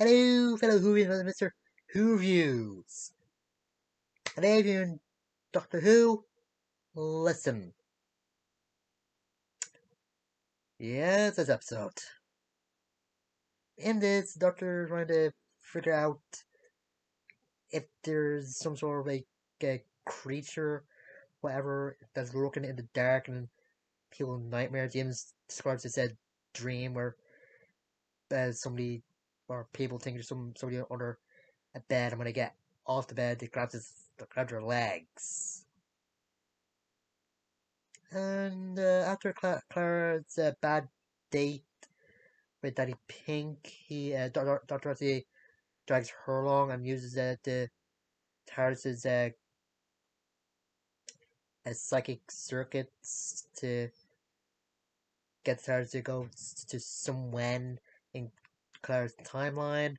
Hello, fellow Whovians and Mr. Who reviews. Today, if you're in Doctor Who, listen. Yes, this episode. In this, Doctor trying to figure out if there's some sort of like a creature, whatever, that's lurking in the dark and people nightmares. James describes it as a dream where somebody or people think there's somebody under a bed, and when they get off the bed, they grab their legs. And after Clara's bad date with Daddy Pink, Dr. Rossi drags her along and uses the TARDIS's psychic circuits to get the TARDIS to go to somewhere in Clara's timeline.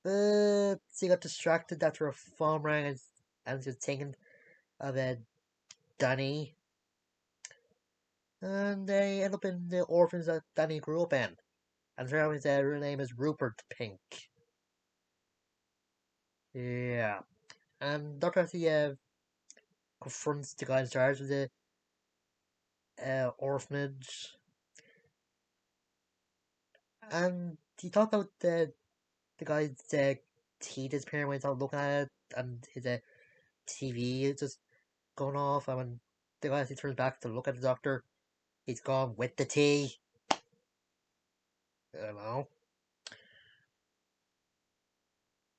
But she got distracted after a phone rang and she was thinking of Danny. And they end up in the orphans that Danny grew up in. And his real name is Rupert Pink. Yeah. And Dr. Rossi confronts the guy in charge of the orphanage. And he talked about the guy's teeth disappearing when he's not looking at it, and his TV is just going off. And when the guy actually turns back to look at the doctor, he's gone with the tea. I don't know.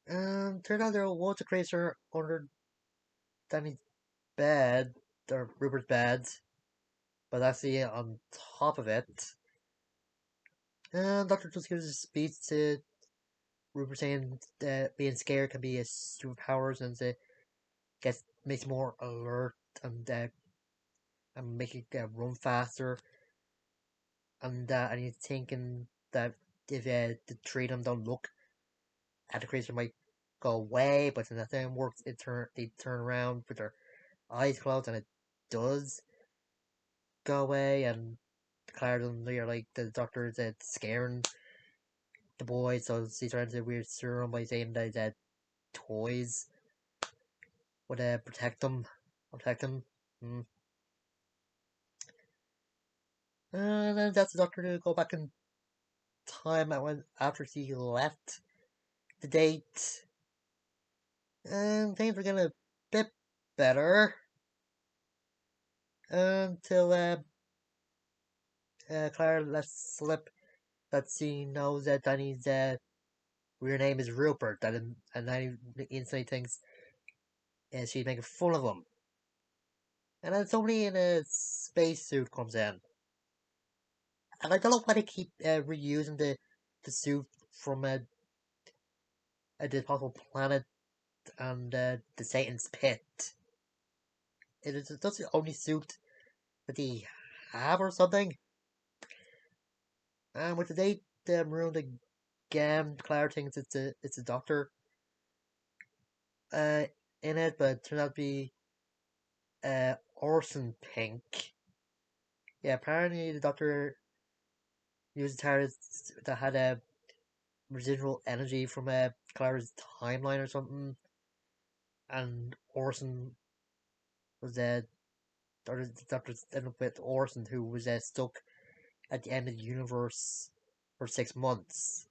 And turned out there was a creature under Danny's bed, or Rupert's bed, but actually on top of it. And Doctor just gives a speech to Rupert saying that being scared can be a superpowers and it makes you more alert and make you run faster. And he's thinking that if the three of them don't look at the creature, might go away, but when that thing works, they turn around with their eyes closed, and it does go away. And Claire doesn't like the doctor is scaring the boy, so she's trying to weird serum by saying that toys would protect them. Mm. And then that's the doctor to go back in time after she left the date, and things were getting a bit better until Clara lets slip that she knows that Danny's real name is Rupert, and Danny instantly thinks she's making fun of him. And then somebody in a spacesuit comes in, and I don't know why they keep reusing the suit from the possible planet and the Satan's pit. It is that's the only suit that they have or something. And with the date ruined again, Claire thinks it's a doctor uh, in it, but it turned out to be Orson Pink. Yeah, apparently the doctor used a TARDIS that had a residual energy from Clara's timeline or something, and Orson was the doctor ended up with Orson, who was stuck at the end of the universe for 6 months.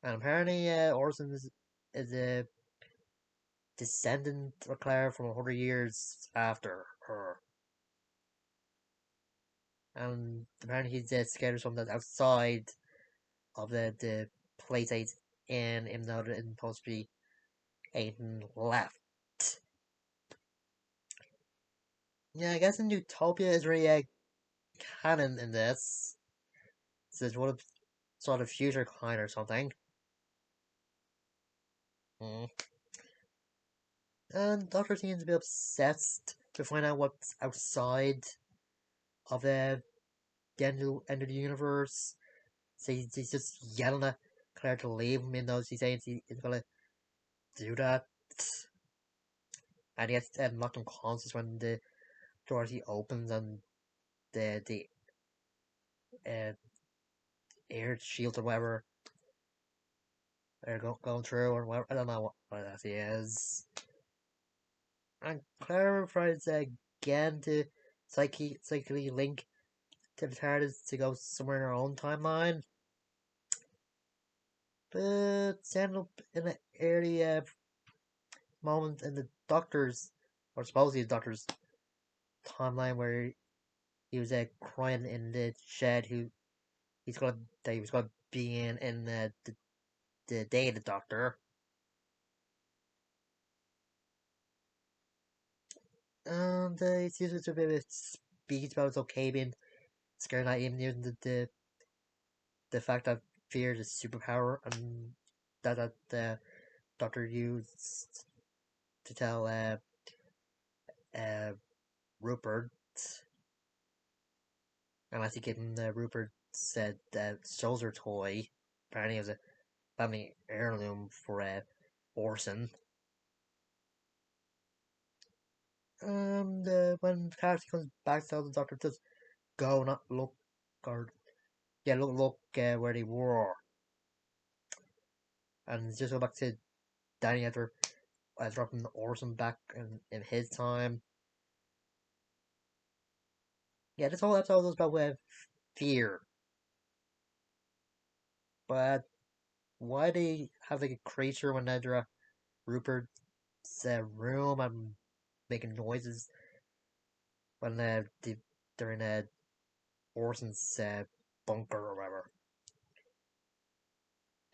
And apparently, Orson is a descendant of Clara from 100 years after her. And apparently, he's scared of something that's outside of the place that he's in, even though it's supposed to be anything left. Yeah, I guess in Utopia is really canon in this. So it's one of sort of future kind or something. Mm. And Doctor seems to be obsessed to find out what's outside of the end of the universe. So he's just yelling at Claire to leave him, even though she's saying he's gonna do that. And he gets knocked unconscious when the door opens and the uh, air shield or whatever they're going through or whatever. I don't know what it actually is. And Clara tries again to psychically link to the TARDIS to go somewhere in her own timeline. But it's ended up in an early moment in the Doctor's, or supposedly the Doctor's timeline where he was crying in the shed that he was gonna be in the day of the Doctor. And it's usually a bit of a speech about it's okay being scared, not even using the fact that fear is a superpower, and that the Doctor used to tell uh, Rupert, and as he gave him Rupert said soldier toy. Apparently, it was a family heirloom for Orson. And when Cassie comes back, tells the Doctor just go, not look, or yeah, look where they were, and just go back to Danny after dropping Orson back in his time. Yeah, this whole episode was about fear, but why they have like a creature when they're at Rupert's room and making noises when they're in Orson's bunker or whatever.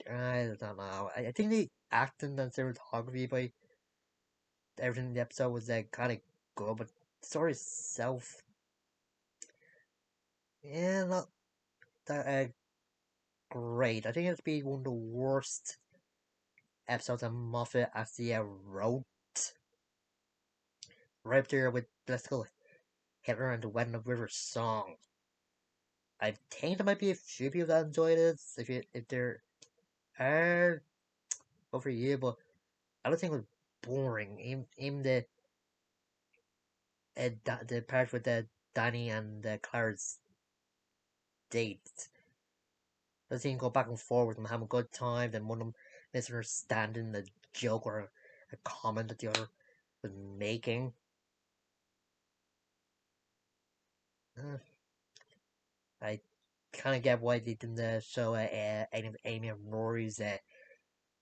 I don't know. I think the acting and cinematography by everything in the episode was kind of good, but the story itself, yeah, not that great. I think it'd be one of the worst episodes of Moffat actually wrote. Right there with let's go Hitler and the Wedding of River song. I think there might be a few people that enjoy this. If there are, over you, but I don't think it was boring. Even the part with the Danny and Clara's date. The scene go back and forth with them having a good time, then one of them misunderstanding the joke or a comment that the other was making. Uh, I kind of get why they didn't show Amy and Rory's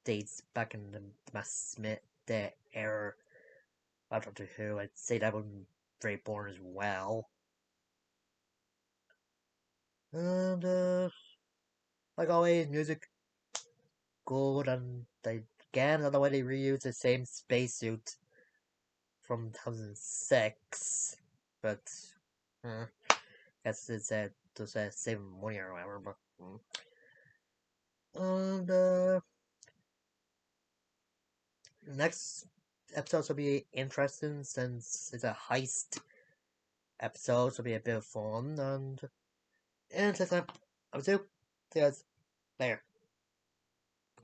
dates back in the Matt Smith era of Doctor Who. I'd say that would be very boring as well. And like always, music good, and they again another way they reuse the same spacesuit from 2006, but guess it's to save money or whatever. But and next episodes will be interesting since it's a heist episode, so it'll be a bit of fun and until time. I'm Sue. See you guys later.